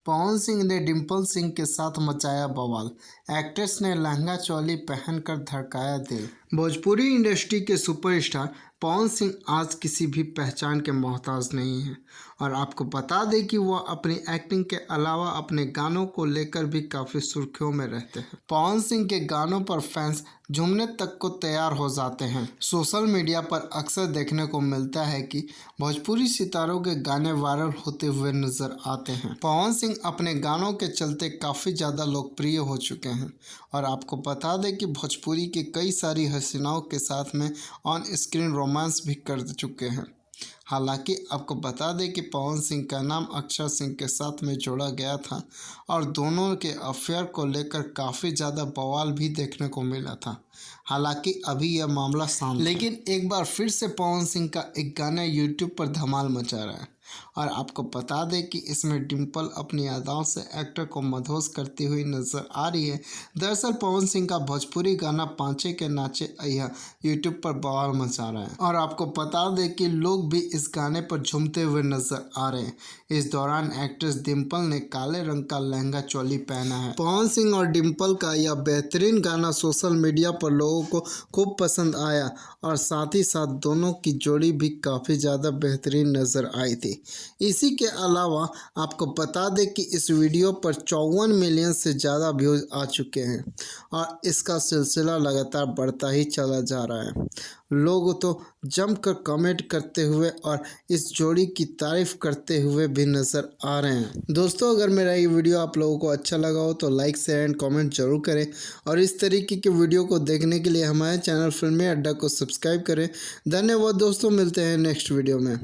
पवन सिंह ने डिम्पल सिंह के साथ मचाया बवाल। एक्ट्रेस ने लहंगा चोली पहनकर धड़काया दिल। भोजपुरी इंडस्ट्री के सुपरस्टार पवन सिंह आज किसी भी पहचान के मोहताज नहीं है और आपको बता दें कि वह अपनी एक्टिंग के अलावा अपने गानों को लेकर भी काफ़ी सुर्खियों में रहते हैं। पवन सिंह के गानों पर फैंस झूमने तक को तैयार हो जाते हैं। सोशल मीडिया पर अक्सर देखने को मिलता है कि भोजपुरी सितारों के गाने वायरल होते हुए नजर आते हैं। पवन सिंह अपने गानों के चलते काफ़ी ज़्यादा लोकप्रिय हो चुके हैं और आपको बता दें कि भोजपुरी की कई सारी हसीनाओं के साथ में ऑन स्क्रीन रोमांस भी कर चुके हैं। हालांकि आपको बता दें कि पवन सिंह का नाम अक्षर सिंह के साथ में जोड़ा गया था और दोनों के अफेयर को लेकर काफ़ी ज़्यादा बवाल भी देखने को मिला था। हालांकि अभी यह मामला शांत है, लेकिन एक बार फिर से पवन सिंह का एक गाना यूट्यूब पर धमाल मचा रहा है और आपको बता दें कि इसमें डिम्पल अपनी अदाओं से एक्टर को मदहोश करती हुई नजर आ रही है। दरअसल पवन सिंह का भोजपुरी गाना पांचे के नाचे अय्या यूट्यूब पर बवाल मचा रहा है और आपको बता दें कि लोग भी इस गाने पर झूमते हुए नजर आ रहे हैं। इस दौरान एक्ट्रेस डिम्पल ने काले रंग का लहंगा चोली पहना है। पवन सिंह और डिम्पल का यह बेहतरीन गाना सोशल मीडिया पर लोगों को खूब पसंद आया और साथ ही साथ दोनों की जोड़ी भी काफ़ी ज़्यादा बेहतरीन नज़र आई थी। इसी के अलावा आपको बता दें कि इस वीडियो पर 54 मिलियन से ज़्यादा व्यूज़ आ चुके हैं और इसका सिलसिला लगातार बढ़ता ही चला जा रहा है। लोग तो जमकर कमेंट करते हुए और इस जोड़ी की तारीफ करते हुए भी नज़र आ रहे हैं। दोस्तों, अगर मेरा ये वीडियो आप लोगों को अच्छा लगा हो तो लाइक शेयर एंड कमेंट जरूर करें और इस तरीके के वीडियो को देखने के लिए हमारे चैनल फिल्मी अड्डा को सब्सक्राइब करें। धन्यवाद दोस्तों, मिलते हैं नेक्स्ट वीडियो में।